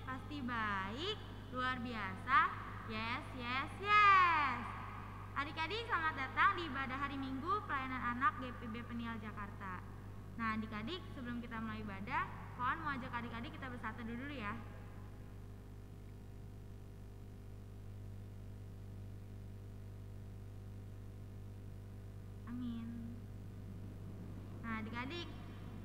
Pasti baik, luar biasa. Yes, yes, yes. Adik-adik, selamat datang di ibadah hari Minggu Pelayanan Anak GPB Peniel Jakarta. Nah, adik-adik, sebelum kita mulai ibadah, Kawan mau ajak adik-adik kita bersatu dulu ya. Amin. Nah, adik-adik,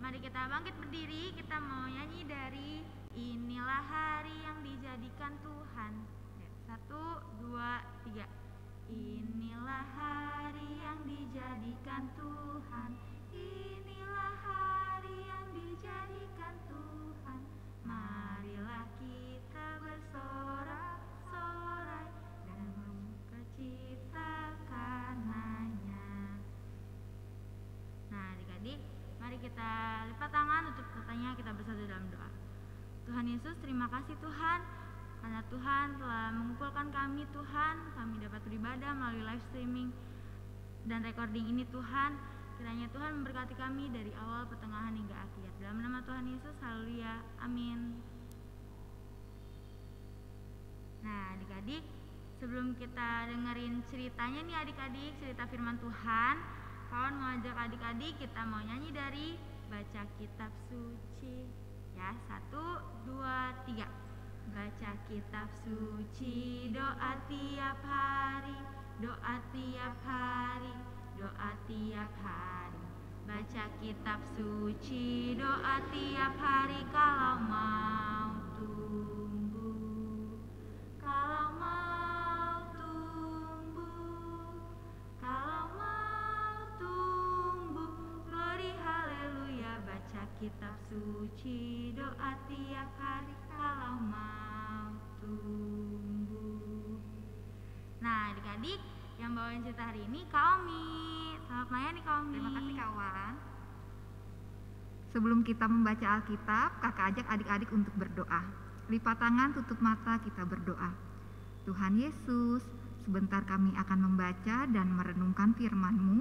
mari kita bangkit berdiri. Kita mau nyanyi dari Inilah Hari yang Dijadikan Tuhan. 1, 2, 3. Inilah hari yang dijadikan Tuhan. Inilah hari yang dijadikan Tuhan. Marilah kita bersorak-sorai dan bersukacita karenanya. Nah, adik-adik, mari kita lipat tangan, tutup matanya, kita bersatu dalam doa. Tuhan Yesus, terima kasih Tuhan, karena Tuhan telah mengumpulkan kami Tuhan. Kami dapat beribadah melalui live streaming dan recording ini Tuhan. Kiranya Tuhan memberkati kami dari awal, pertengahan hingga akhir. Dalam nama Tuhan Yesus, haleluya, amin. Nah, adik-adik, sebelum kita dengerin ceritanya nih adik-adik, cerita firman Tuhan, kawan mau ajak adik-adik kita mau nyanyi dari Baca Kitab Suci. Ya, 1, 2, 3. Baca kitab suci, doa tiap hari, doa tiap hari, doa tiap hari. Baca kitab suci, doa tiap hari kalau mau tumbuh. Kalau mau tumbuh, kalau mau tumbuh, glory haleluya. Baca kitab suci, doa tiap hari kalau mau tumbuh. Nah, adik-adik, yang bawain cerita hari ini Kak Omi. Selamat malam nih Kak Omi. Terima kasih kawan. Sebelum kita membaca Alkitab, kakak ajak adik-adik untuk berdoa. Lipat tangan, tutup mata, kita berdoa. Tuhan Yesus, sebentar kami akan membaca dan merenungkan firman-Mu.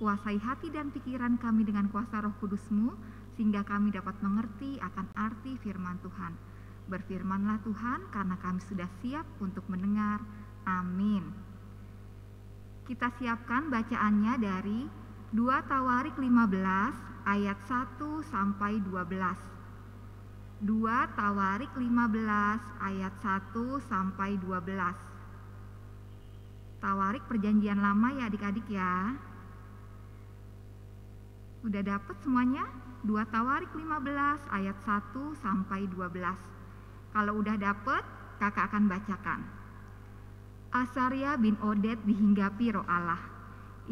Kuasai hati dan pikiran kami dengan kuasa Roh Kudus-Mu, sehingga kami dapat mengerti akan arti firman Tuhan. Berfirmanlah Tuhan, karena kami sudah siap untuk mendengar. Amin. Kita siapkan bacaannya dari 2 Tawarik 15 ayat 1 sampai 12. 2 Tawarik 15 ayat 1 sampai 12. Tawarik perjanjian lama ya adik-adik ya. Udah dapet semuanya? 2 Tawarik 15 ayat 1 sampai 12. Kalau udah dapet, kakak akan bacakan. Asaria bin Oded dihinggapi roh Allah.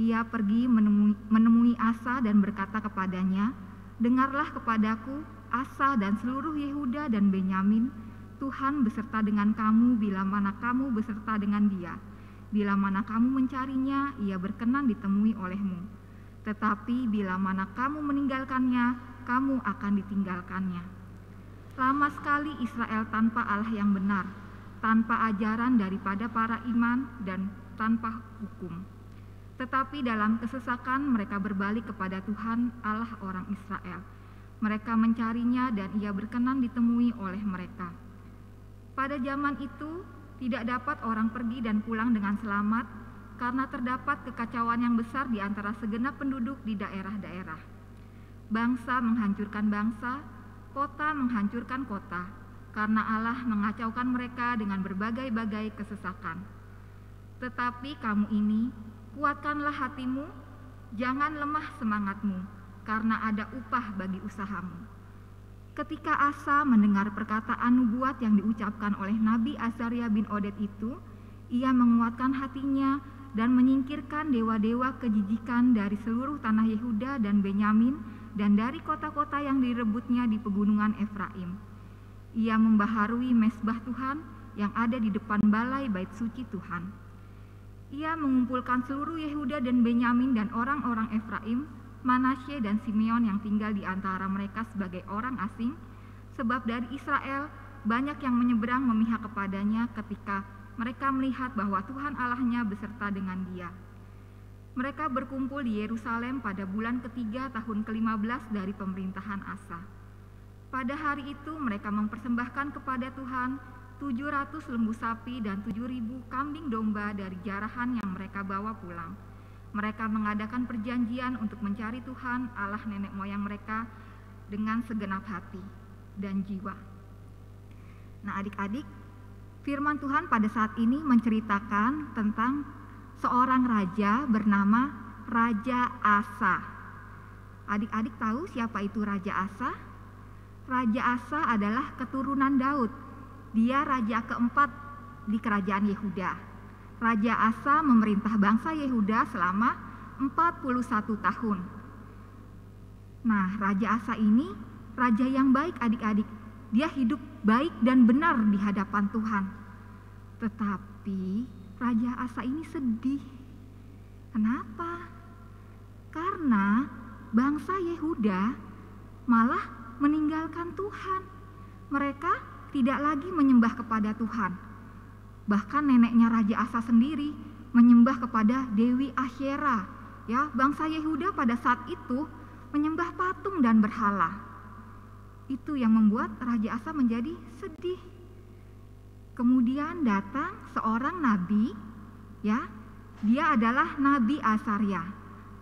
Ia pergi menemui Asa dan berkata kepadanya, "Dengarlah kepadaku, Asa dan seluruh Yehuda dan Benyamin. Tuhan beserta dengan kamu bila mana kamu beserta dengan dia. Bila mana kamu mencarinya, ia berkenan ditemui olehmu. Tetapi bila mana kamu meninggalkannya, kamu akan ditinggalkannya. Lama sekali Israel tanpa Allah yang benar, tanpa ajaran daripada para iman dan tanpa hukum. Tetapi dalam kesesakan mereka berbalik kepada Tuhan Allah orang Israel. Mereka mencarinya dan ia berkenan ditemui oleh mereka. Pada zaman itu tidak dapat orang pergi dan pulang dengan selamat, karena terdapat kekacauan yang besar di antara segenap penduduk di daerah-daerah. Bangsa menghancurkan bangsa, kota menghancurkan kota, karena Allah mengacaukan mereka dengan berbagai-bagai kesesakan. Tetapi kamu ini, kuatkanlah hatimu, jangan lemah semangatmu, karena ada upah bagi usahamu. Ketika Asa mendengar perkataan nubuat yang diucapkan oleh Nabi Azaria bin Oded itu, ia menguatkan hatinya dan menyingkirkan dewa-dewa kejijikan dari seluruh tanah Yehuda dan Benyamin dan dari kota-kota yang direbutnya di pegunungan Efraim. Ia membaharui mezbah Tuhan yang ada di depan balai bait suci Tuhan. Ia mengumpulkan seluruh Yehuda dan Benyamin dan orang-orang Efraim, Manasye dan Simeon yang tinggal di antara mereka sebagai orang asing, sebab dari Israel banyak yang menyeberang memihak kepadanya ketika mereka melihat bahwa Tuhan Allahnya beserta dengan dia. Mereka berkumpul di Yerusalem pada bulan ketiga tahun ke-15 dari pemerintahan Asa. Pada hari itu mereka mempersembahkan kepada Tuhan 700 lembu sapi dan 7.000 kambing domba dari jarahan yang mereka bawa pulang. Mereka mengadakan perjanjian untuk mencari Tuhan Allah nenek moyang mereka dengan segenap hati dan jiwa. Nah adik-adik, firman Tuhan pada saat ini menceritakan tentang seorang raja bernama Raja Asa. Adik-adik tahu siapa itu Raja Asa? Raja Asa adalah keturunan Daud. Dia raja keempat di kerajaan Yehuda. Raja Asa memerintah bangsa Yehuda selama 41 tahun. Nah, Raja Asa ini raja yang baik adik-adik. Dia hidup baik dan benar di hadapan Tuhan. Tetapi Raja Asa ini sedih. Kenapa? Karena bangsa Yehuda malah meninggalkan Tuhan. Mereka tidak lagi menyembah kepada Tuhan. Bahkan neneknya Raja Asa sendiri menyembah kepada Dewi Asyera. Ya, bangsa Yehuda pada saat itu menyembah patung dan berhala. Itu yang membuat Raja Asa menjadi sedih. Kemudian datang seorang nabi, ya. Dia adalah Nabi Asaria.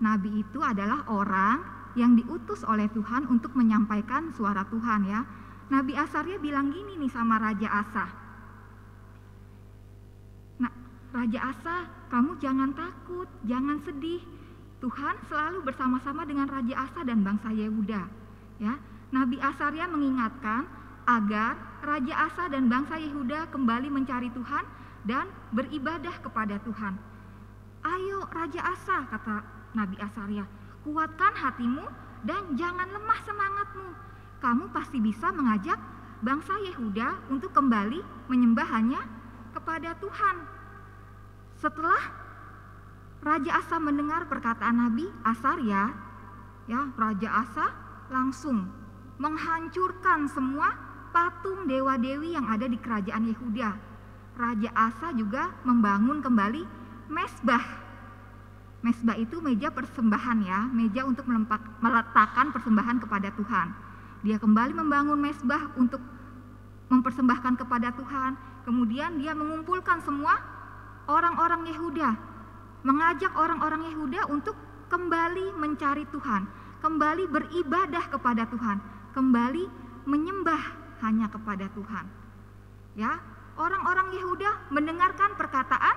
Nabi itu adalah orang yang diutus oleh Tuhan untuk menyampaikan suara Tuhan, ya. Nabi Asaria bilang gini nih sama Raja Asa. Nah, Raja Asa, kamu jangan takut, jangan sedih. Tuhan selalu bersama-sama dengan Raja Asa dan bangsa Yehuda, ya. Nabi Asaria mengingatkan agar Raja Asa dan bangsa Yehuda kembali mencari Tuhan dan beribadah kepada Tuhan. Ayo Raja Asa, kata Nabi Asaria, kuatkan hatimu dan jangan lemah semangatmu. Kamu pasti bisa mengajak bangsa Yehuda untuk kembali menyembah hanya kepada Tuhan. Setelah Raja Asa mendengar perkataan Nabi Asaria, ya, Raja Asa langsung menghancurkan semua patung dewa-dewi yang ada di kerajaan Yehuda. Raja Asa juga membangun kembali mesbah. Mesbah itu meja persembahan, ya, meja untuk meletakkan persembahan kepada Tuhan. Dia kembali membangun mesbah untuk mempersembahkan kepada Tuhan. Kemudian dia mengumpulkan semua orang-orang Yehuda, mengajak orang-orang Yehuda untuk kembali mencari Tuhan, kembali beribadah kepada Tuhan, kembali menyembah hanya kepada Tuhan. Ya, orang-orang Yehuda mendengarkan perkataan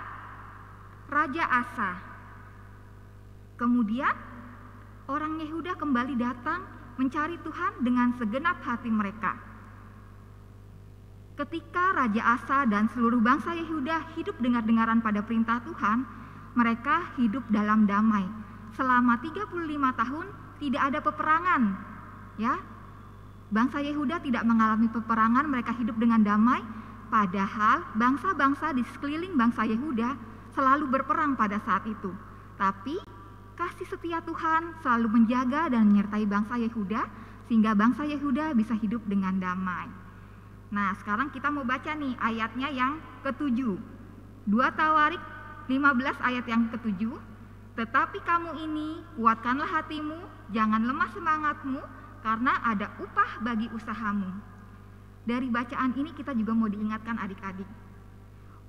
Raja Asa. Kemudian orang Yehuda kembali datang mencari Tuhan dengan segenap hati mereka. Ketika Raja Asa dan seluruh bangsa Yehuda hidup dengar-dengaran pada perintah Tuhan, mereka hidup dalam damai. Selama 35 tahun tidak ada peperangan, ya. Bangsa Yehuda tidak mengalami peperangan, mereka hidup dengan damai. Padahal bangsa-bangsa di sekeliling bangsa Yehuda selalu berperang pada saat itu. Tapi kasih setia Tuhan selalu menjaga dan menyertai bangsa Yehuda sehingga bangsa Yehuda bisa hidup dengan damai. Nah, sekarang kita mau baca nih ayatnya yang ke-7. 2 Tawarik 15 ayat yang ke-7. Tetapi kamu ini kuatkanlah hatimu, jangan lemah semangatmu, karena ada upah bagi usahamu. Dari bacaan ini kita juga mau diingatkan adik-adik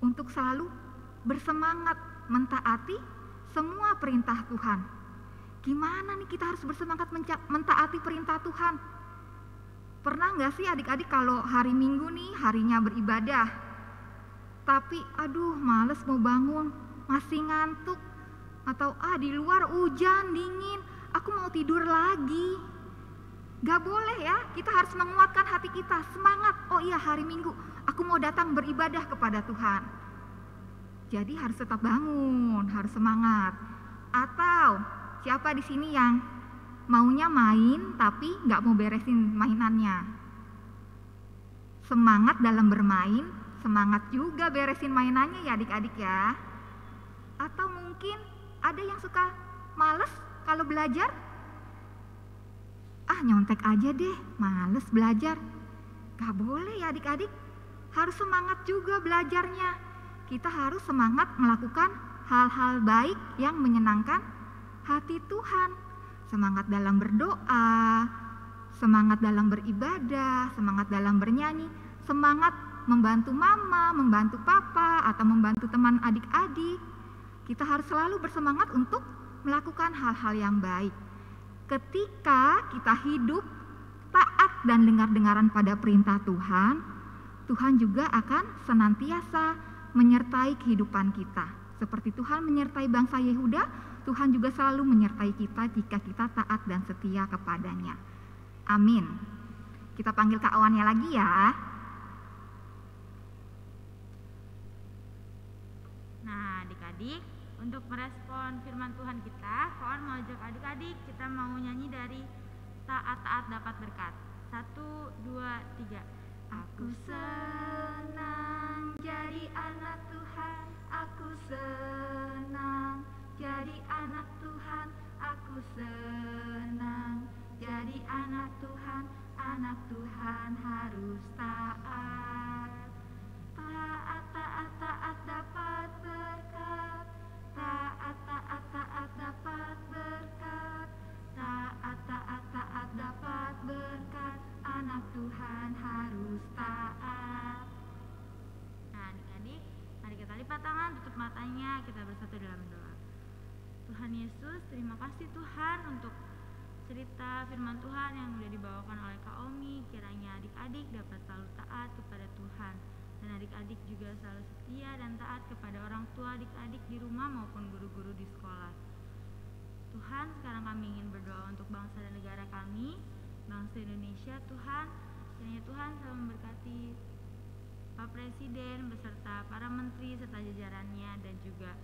untuk selalu bersemangat mentaati semua perintah Tuhan. Gimana nih kita harus bersemangat mentaati perintah Tuhan? Pernah nggak sih adik-adik kalau hari Minggu nih harinya beribadah, tapi aduh males mau bangun, masih ngantuk, atau di luar hujan dingin, aku mau tidur lagi. Gak boleh ya, kita harus menguatkan hati kita, semangat, oh iya hari Minggu, aku mau datang beribadah kepada Tuhan. Jadi harus tetap bangun, harus semangat. Atau siapa di sini yang maunya main tapi nggak mau beresin mainannya? Semangat dalam bermain, semangat juga beresin mainannya ya adik-adik ya. Atau mungkin ada yang suka males kalau belajar? Nyontek aja deh, males belajar. Gak boleh ya adik-adik, harus semangat juga belajarnya. Kita harus semangat melakukan hal-hal baik yang menyenangkan hati Tuhan. Semangat dalam berdoa, semangat dalam beribadah, semangat dalam bernyanyi, semangat membantu mama, membantu papa, atau membantu teman adik-adik. Kita harus selalu bersemangat untuk melakukan hal-hal yang baik. Ketika kita hidup taat dan dengar-dengaran pada perintah Tuhan, Tuhan juga akan senantiasa menyertai kehidupan kita. Seperti Tuhan menyertai bangsa Yehuda, Tuhan juga selalu menyertai kita jika kita taat dan setia kepadanya. Amin. Kita panggil Kak Awannya lagi ya. Nah, adik-adik, untuk merespon firman Tuhan kita, Koon mau ajak adik-adik, kita mau nyanyi dari Taat-taat dapat berkat. 1, 2, 3. Aku senang jadi anak Tuhan, aku senang jadi anak Tuhan, aku senang jadi anak Tuhan. Anak Tuhan harus taat. Taat, taat, taat dapat berkat. Taat, taat, taat dapat berkat. Taat, taat, taat dapat berkat. Anak Tuhan harus taat. Nah, adik-adik, mari kita lipat tangan, tutup matanya, kita bersatu dalam doa. Tuhan Yesus, terima kasih Tuhan untuk cerita firman Tuhan yang sudah dibawakan oleh Kak Omi. Kiranya adik-adik dapat selalu taat kepada Tuhan, dan adik-adik juga selalu setia dan taat kepada orang tua adik-adik di rumah maupun guru-guru di sekolah. Tuhan, sekarang kami ingin berdoa untuk bangsa dan negara kami, bangsa Indonesia. Tuhan, kiranya Tuhan selalu memberkati Pak Presiden beserta para menteri serta jajarannya, dan juga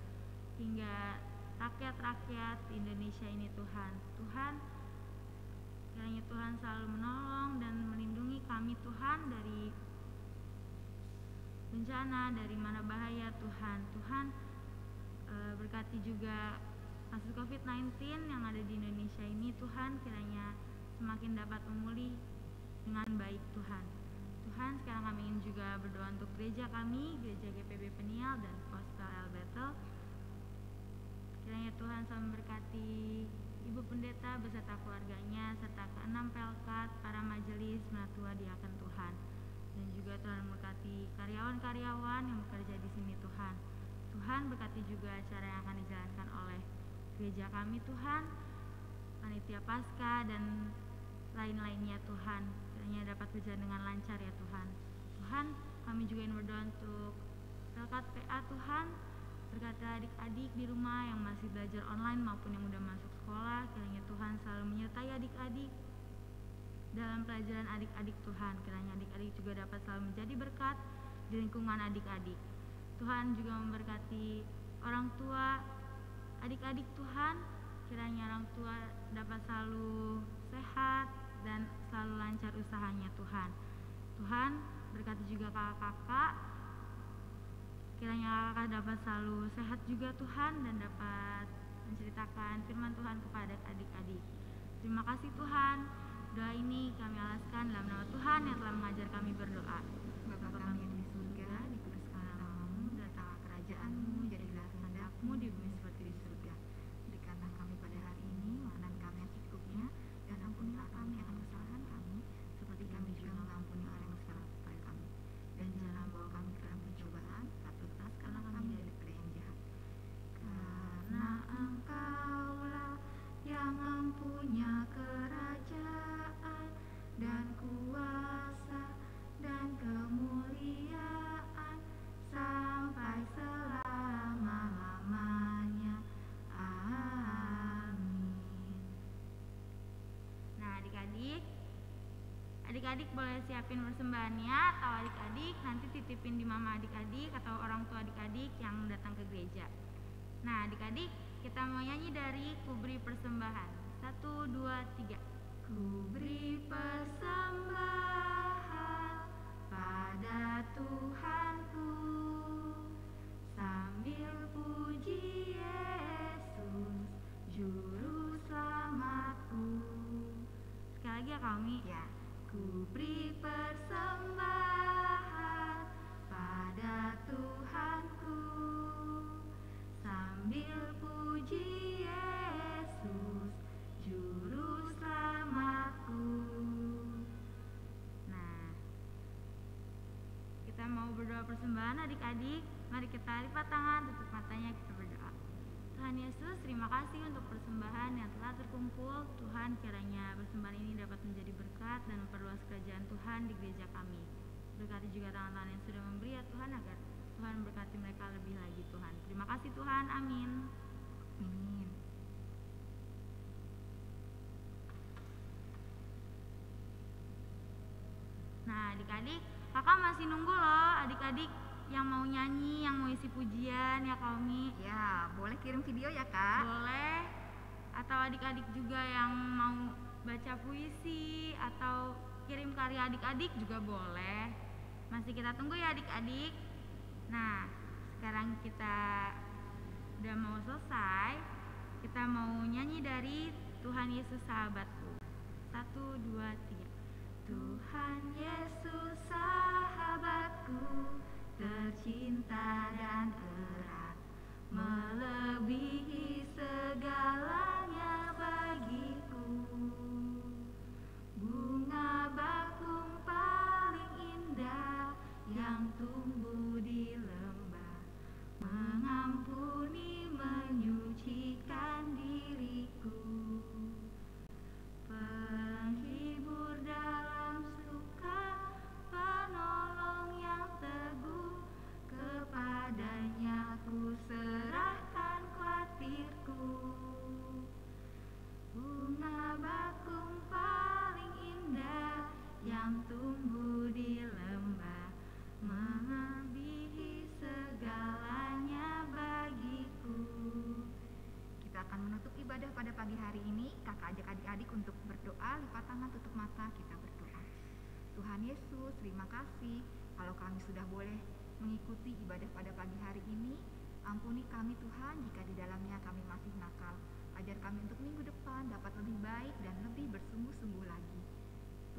hingga rakyat-rakyat Indonesia ini. Tuhan, kiranya Tuhan selalu menolong dan melindungi kami Tuhan dari bencana, dari mana bahaya Tuhan. Berkati juga kasus COVID-19 yang ada di Indonesia ini Tuhan, kiranya semakin dapat memulih dengan baik Tuhan. Sekarang kami ingin juga berdoa untuk gereja kami, gereja GPB Peniel dan Gospel El Bethel. Kiranya Tuhan selalu memberkati Ibu Pendeta beserta keluarganya, serta ke-6 Pelkat, para majelis, menatua diaken Tuhan. Dan juga Tuhan memberkati karyawan-karyawan yang bekerja di sini Tuhan. Tuhan berkati juga acara yang akan dijalankan oleh gereja kami Tuhan, panitia Paskah dan lain-lainnya Tuhan. Kiranya dapat berjalan dengan lancar ya Tuhan. Kami juga ingin berdoa untuk Pelkat PA Tuhan. Berkati adik-adik di rumah yang masih belajar online maupun yang udah masuk sekolah. Kiranya Tuhan selalu menyertai adik-adik dalam pelajaran adik-adik Tuhan. Kiranya adik-adik juga dapat selalu menjadi berkat di lingkungan adik-adik. Tuhan juga memberkati orang tua adik-adik Tuhan. Kiranya orang tua dapat selalu sehat dan selalu lancar usahanya Tuhan. Berkati juga kakak-kakak. Kiranya kakak dapat selalu sehat juga Tuhan, dan dapat menceritakan firman Tuhan kepada adik-adik. Terima kasih Tuhan. Doa ini kami alaskan dalam nama Tuhan yang telah mengajar kami berdoa. Bapa kami yang di surga, dikuduskanlah namamu, datanglah kerajaanmu, jadilah kehendakmu di bumi seperti di surga. Berikanlah kami pada hari ini makanan kami yang secukupnya, dan ampunilah kami akan kesalahan kami, seperti kami juga mengampuni orang yang bersalah kepada kami. Dan janganlah bawa kami ke dalam pencobaan, tapi lepaskanlah kami daripada yang jahat. Karena Engkaulah yang mempunyai kerajaan dan kuasa dan kemuliaan sampai selama-lamanya. Amin. Nah, adik-adik boleh siapin persembahannya, atau adik-adik nanti titipin di mama adik-adik atau orang tua adik-adik yang datang ke gereja. Nah, adik-adik, kita mau nyanyi dari Kuberi Persembahan. 1, 2, 3. Kuberi persembahan pada Tuhanku, sambil puji Yesus, Juru Selamatku. Sekali lagi ya kami. Ya, kuberi persembahan pada Tuhanku, sambil puji Yesus, Juru Selamatku. persembahan adik-adik, mari kita lipat tangan, tutup matanya, kita berdoa. Tuhan Yesus, terima kasih untuk persembahan yang telah terkumpul. Tuhan, kiranya persembahan ini dapat menjadi berkat dan memperluas kerajaan Tuhan di gereja kami. Berkati juga tangan-tangan yang sudah memberi ya Tuhan, agar Tuhan berkati mereka lebih lagi Tuhan. Terima kasih Tuhan, amin. Amin. Nah adik-adik, kakak masih nunggu loh adik-adik yang mau nyanyi, yang mau isi pujian ya Kaumi. Ya, boleh kirim video ya Kak? Boleh. Atau adik-adik juga yang mau baca puisi atau kirim karya adik-adik juga boleh. Masih kita tunggu ya adik-adik. Nah, sekarang kita udah mau selesai. Kita mau nyanyi dari Tuhan Yesus Sahabatku. 1, 2, 3. Tuhan Yesus sahabatku, tercinta dan erat, melebihi segalanya bagiku. Bunga bakung paling indah yang tumbuh di lembah, mengampuni, menyucikan diriku. Penghibur dalam suka, penolong yang teguh, kepadanya ku serahkan khawatirku. Bunga bakung paling indah yang tumbuh di lembah, melebihi segalanya bagiku. Kita akan menutup ibadah pada pagi hari ini. Kakak ajak adik-adik untuk berdoa, lipat tangan, tutup mata, kita berdoa. Tuhan Yesus, terima kasih kalau kami sudah boleh mengikuti ibadah pada pagi hari ini. Ampuni kami Tuhan jika di dalamnya kami masih nakal. Ajar kami untuk minggu depan dapat lebih baik dan lebih bersungguh-sungguh lagi.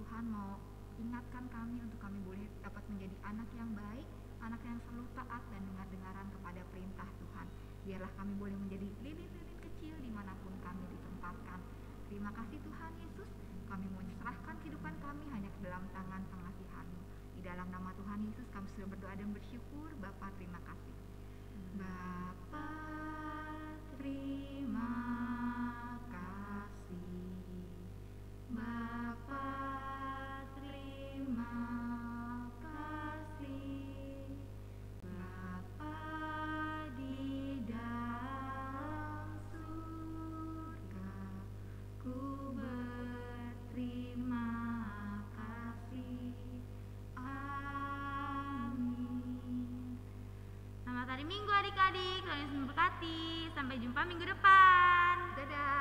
Tuhan mau ingatkan kami untuk kami boleh dapat menjadi anak yang baik, anak yang selalu taat dan dengar-dengaran kepada perintah Tuhan. Biarlah kami boleh menjadi lilin-lilin kecil dimanapun kami ditempatkan. Terima kasih Tuhan Yesus, kami mau menyerahkan kehidupan kami hanya ke dalam tangan pengasihan-Mu. Di dalam nama Tuhan Yesus kami sudah berdoa dan bersyukur. Bapa, terima kasih. Bapa, terima kasih. Bapa, terima kasih. Bapa di dalam surga, ku berterima kasih. Amin. Selamat hari Minggu adik-adik, Tuhan Yesus memberkati. Sampai jumpa minggu depan. Dadah.